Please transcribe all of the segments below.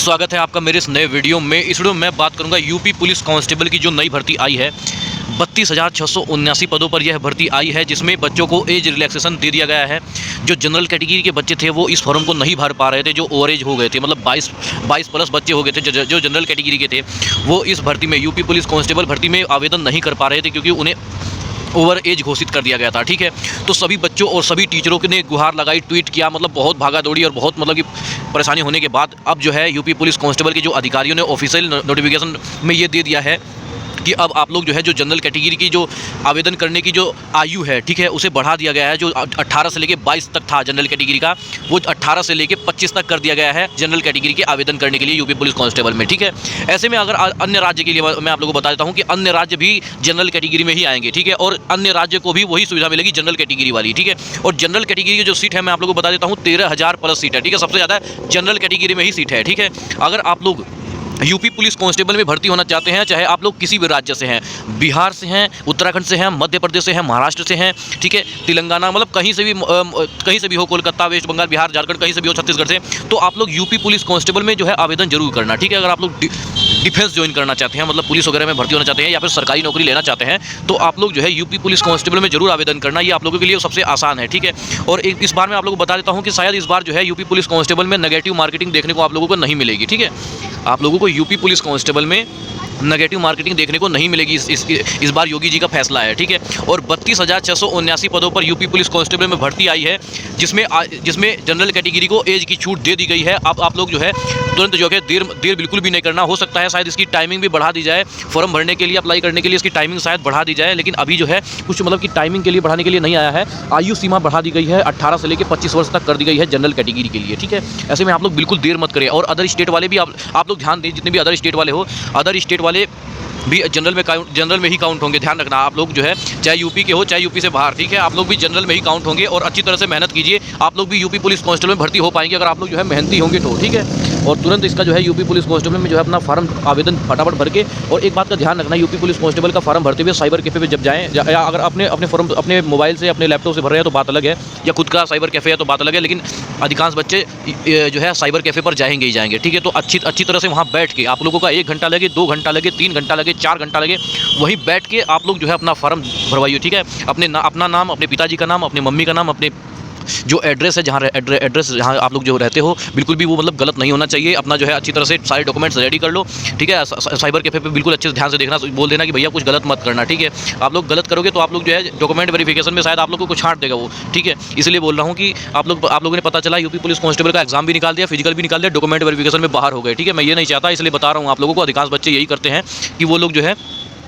स्वागत है आपका मेरे इस नए वीडियो में। इस वीडियो में मैं बात करूंगा यूपी पुलिस कांस्टेबल की जो नई भर्ती आई है। 32,679 पदों पर यह भर्ती आई है, जिसमें बच्चों को एज रिलैक्सेशन दे दिया गया है। जो जनरल कैटेगरी के बच्चे थे वो इस फॉर्म को नहीं भर पा रहे थे, जो ओवर एज हो गए थे, मतलब 22 प्लस बच्चे हो गए थे जो जनरल कैटेगरी के थे, वो इस भर्ती में यूपी पुलिस कांस्टेबल भर्ती में आवेदन नहीं कर पा रहे थे क्योंकि उन्हें ओवर एज घोषित कर दिया गया था। ठीक है, तो सभी बच्चों और सभी टीचरों ने गुहार लगाई, ट्वीट किया, मतलब बहुत भागा दौड़ी और बहुत मतलब कि परेशानी होने के बाद अब जो है यूपी पुलिस कांस्टेबल के जो अधिकारियों ने ऑफिशियल नोटिफिकेशन में ये दे दिया है कि अब आप लोग जो है जो जनरल कैटेगरी की जो आवेदन करने की जो आयु है, ठीक है, उसे बढ़ा दिया गया है। जो 18 से लेके 22 तक था जनरल कैटेगरी का, वो 18 से लेके 25 तक कर दिया गया है जनरल कैटेगरी के आवेदन करने के लिए यूपी पुलिस कांस्टेबल में। ठीक है, ऐसे में अगर अन्य राज्य के लिए मैं आप लोगों को बता देता हूँ कि अन्य राज्य भी जनरल कैटेगरी में ही आएंगे। ठीक है, और अन्य राज्य को भी वही सुविधा मिलेगी जनरल कैटेगरी वाली। ठीक है, और जनरल कैटेगरी की जो सीट है मैं आप लोगों को बता देता हूँ 13,000 प्लस सीट है। ठीक है, सबसे ज़्यादा जनरल कैटेगरी में ही सीट है। ठीक है, अगर आप लोग यूपी पुलिस कांस्टेबल में भर्ती होना चाहते हैं, चाहे आप लोग किसी भी राज्य से हैं, बिहार से हैं, उत्तराखंड से हैं, मध्य प्रदेश से हैं, महाराष्ट्र से हैं, ठीक है, तेलंगाना, मतलब कहीं से भी हो, कोलकाता, वेस्ट बंगाल, बिहार, झारखंड, कहीं से भी हो, छत्तीसगढ़ से, तो आप लोग यूपी पुलिस कांस्टेबल में जो है आवेदन जरूर करना। ठीक है, अगर आप लोग डिफेंस ज्वाइन करना चाहते हैं, मतलब पुलिस वगैरह में भर्ती होना चाहते हैं या फिर सरकारी नौकरी लेना चाहते हैं, तो आप लोग जो है यूपी पुलिस कांस्टेबल में जरूर आवेदन करना। ये आप लोगों के लिए सबसे आसान है। ठीक है, और इस बार मैं आप लोगों को बता देता हूँ कि शायद इस बार जो है यूपी पुलिस कांस्टेबल में नेगेटिव मार्केटिंग देखने को आप लोगों को नहीं मिलेगी। ठीक है, आप लोगों को यूपी पुलिस कांस्टेबल में नेगेटिव मार्केटिंग देखने को नहीं मिलेगी। इस बार योगी जी का फैसला है। ठीक है, और 32,679 पदों पर यूपी पुलिस कांस्टेबल में भर्ती आई है, जिसमें जनरल कैटेगरी को एज की छूट दे दी गई है। अब आप लोग जो है तुरंत जो है देर बिल्कुल भी नहीं करना। हो सकता है शायद इसकी टाइमिंग भी बढ़ा दी जाए, फॉर्म भरने के लिए, अप्लाई करने के लिए इसकी टाइमिंग शायद बढ़ा दी जाए, लेकिन अभी जो है कुछ मतलब कि टाइमिंग के लिए बढ़ाने के लिए नहीं आया है। आयु सीमा बढ़ा दी गई है, 18 से लेकर 25 वर्ष तक कर दी गई है जनरल कैटेगरी के लिए। ठीक है, ऐसे में आप लोग बिल्कुल देर मत करें। और अदर स्टेट वाले भी आप लोग ध्यान दें, जितने भी अदर स्टेट वाले हो, अदर स्टेट वाले भी जनरल में ही काउंट होंगे। ध्यान रखना, आप लोग जो है चाहे यूपी के हो चाहे यूपी से बाहर, ठीक है, आप लोग भी जनरल में ही काउंट होंगे और अच्छी तरह से मेहनत कीजिए। आप लोग भी यूपी पुलिस कांस्टेबल में भर्ती हो पाएंगे अगर आप लोग जो है मेहनती होंगे तो। ठीक है, और तुरंत इसका जो है यूपी पुलिस कांस्टेबल में जो है अपना फॉर्म आवेदन फटाफट भर के, और एक बात का ध्यान रखना, यूपी पुलिस कांस्टेबल का फॉर्म भरते हुए साइबर कैफे पे जब जाएं, या अगर अपने फॉर्म अपने मोबाइल से अपने लैपटॉप से भर रहे हैं तो बात अलग है, या खुद का साइबर कैफे है तो बात अलग है, लेकिन अधिकांश बच्चे जो है साइबर कैफे पर जाएंगे ही जाएंगे। ठीक है, तो अच्छी तरह से वहाँ बैठ के आप लोगों का 1 घंटा लगे, 2 घंटा लगे, 3 घंटा लगे, 4 घंटा लगे, वहीं बैठ के आप लोग जो है अपना फॉर्म भरवाइए। ठीक है, अपना नाम, अपने पिताजी का नाम, अपनी मम्मी का नाम, अपने जो एड्रेस है, जहाँ आप लोग जो रहते हो, बिल्कुल भी वो मतलब गलत नहीं होना चाहिए। अपना जो है अच्छी तरह से सारे डॉक्यूमेंट्स रेडी कर लो। ठीक है, साइबर कैफे पे बिल्कुल अच्छे से ध्यान से देखना, बोल देना कि भैया कुछ गलत मत करना। ठीक है, आप लोग गलत करोगे तो आप लोग जो है डॉक्यूमेंट वेरिफिकेशन में शायद आप लोग को कुछ छांट देगा वो। ठीक है, इसलिए बोल रहा हूँ कि आप लोगों ने पता चला यूपी पुलिस कांस्टेबल का एग्जाम भी निकाल दिया, फिजिकल भी निकाल दिया, डॉक्यूमेंट वेरिफिकेशन में बाहर हो गए। ठीक है, मैं ये नहीं चाहता, इसलिए बता रहा हूँ आप लोगों को। अधिकांश बच्चे यही करते हैं कि वो लोग जो है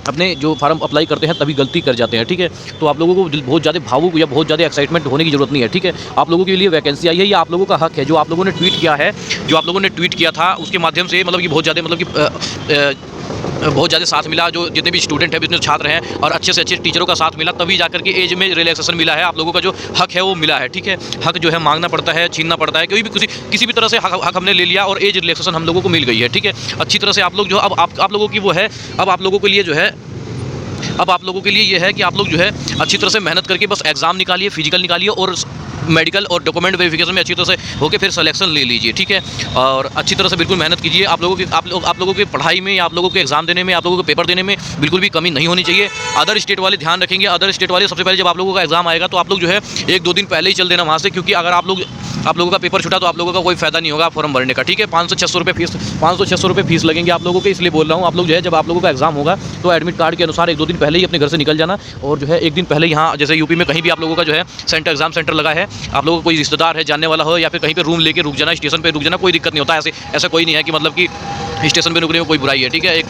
अपने जो फॉर्म अप्लाई करते हैं तभी गलती कर जाते हैं। ठीक है, तो आप लोगों को बहुत ज़्यादा भावुक या बहुत ज़्यादा एक्साइटमेंट होने की जरूरत नहीं है। ठीक है, आप लोगों के लिए वैकेंसी आई है, ये आप लोगों का हक है। जो आप लोगों ने ट्वीट किया है, जो आप लोगों ने ट्वीट किया था, उसके माध्यम से मतलब कि बहुत ज़्यादा साथ मिला। जो जितने भी स्टूडेंट हैं, बिजनेस छात्र हैं, और अच्छे से अच्छे टीचरों का साथ मिला, तभी जाकर के एज में रिलैक्सेशन मिला है। आप लोगों का जो हक है वो मिला है। ठीक है, हक जो है मांगना पड़ता है, छीनना पड़ता है, किसी भी तरह से हक हमने ले लिया और एज रिलैक्सेशन हम लोगों को मिल गई है। ठीक है, अच्छी तरह से आप लोग जो अब आप लोगों की वो है, अब आप लोगों के लिए जो है, अब आप लोगों के लिए ये है कि आप लोग जो है अच्छी तरह से मेहनत करके बस एग्ज़ाम निकालिए, फिजिकल निकालिए, और मेडिकल और डॉक्यूमेंट वेरिफिकेशन में अच्छी तरह से होकर फिर सिलेक्शन ले लीजिए। ठीक है, और अच्छी तरह से बिल्कुल मेहनत कीजिए। आप लोगों की पढ़ाई में, आप लोगों के एग्जाम देने में, आप लोगों को पेपर देने में बिल्कुल भी कमी नहीं होनी चाहिए। अदर स्टेट वाले ध्यान रखेंगे। अदर स्टेट वाले सबसे पहले जब आप लोगों का एग्जाम आएगा तो आप लोग जो है 1-2 दिन पहले ही चल देना वहाँ से, क्योंकि अगर आप लोगों का पेपर छूटा तो आप लोगों का कोई फायदा नहीं होगा फॉर्म भरने का। ठीक है, 500-600 रुपये फीस लगेंगे आप लोगों के, इसलिए बोल रहा हूँ। आप लोग जो है जब आप लोगों का एग्जाम होगा तो एडमिट कार्ड के अनुसार 1-2 दिन पहले ही अपने घर से निकल जाना, और जो है 1 दिन पहले यहाँ, जैसे यूपी में कहीं भी आप लोगों का जो है एग्जाम सेंटर लगा है, आप लोगों को कोई रिश्तेदार है, जानने वाला हो, या फिर कहीं पे रूम लेके रुक जाना, स्टेशन पे रुक जाना, कोई दिक्कत नहीं होता। ऐसा कोई नहीं है कि मतलब कि स्टेशन पे रुकने में कोई बुराई है। ठीक है,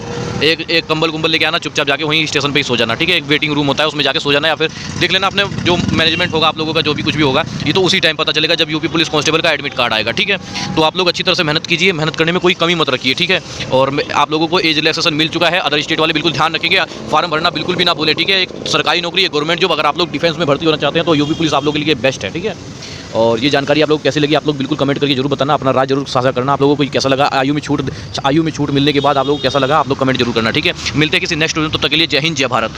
एक कंबल लेके आना, चुपचाप जाके वहीं स्टेशन पे ही सो जाना। ठीक है, एक वेटिंग रूम होता है, उसमें जाके सो जाना, या फिर देख लेना अपने जो मैनेजमेंट होगा आप लोगों का, जो भी कुछ भी होगा, ये तो उसी टाइम पता चलेगा जब यूपी पुलिस कांस्टेबल का एडमिट कार्ड आएगा। ठीक है, तो आप लोग अच्छी तरह से मेहनत कीजिए, मेहनत करने में कोई कमी मत रखिए। ठीक है, और आप लोगों को एज रिलैक्सेशन मिल चुका है। अदर स्टेट वाले बिल्कुल ध्यान रखेंगे, फॉर्म भरना बिल्कुल भी ना भूले। ठीक है, एक सरकारी नौकरी है, गवर्नमेंट जॉब, अगर आप लोग डिफेंस में भर्ती होना चाहते हैं तो यूपी पुलिस आप लोगों के लिए बेस्ट है। ठीक है, और ये जानकारी आप लोग कैसी लगी आप लोग बिल्कुल कमेंट करके जरूर बताना, अपना राय जरूर साझा करना। आप लोगों को कैसा लगा, आयु में छूट मिलने के बाद आप लोग कैसा लगा, आप लोग कमेंट जरूर करना। ठीक है, मिलते हैं किसी नेक्स्ट वीडियो, तब तक के लिए जय हिंद, जय भारत।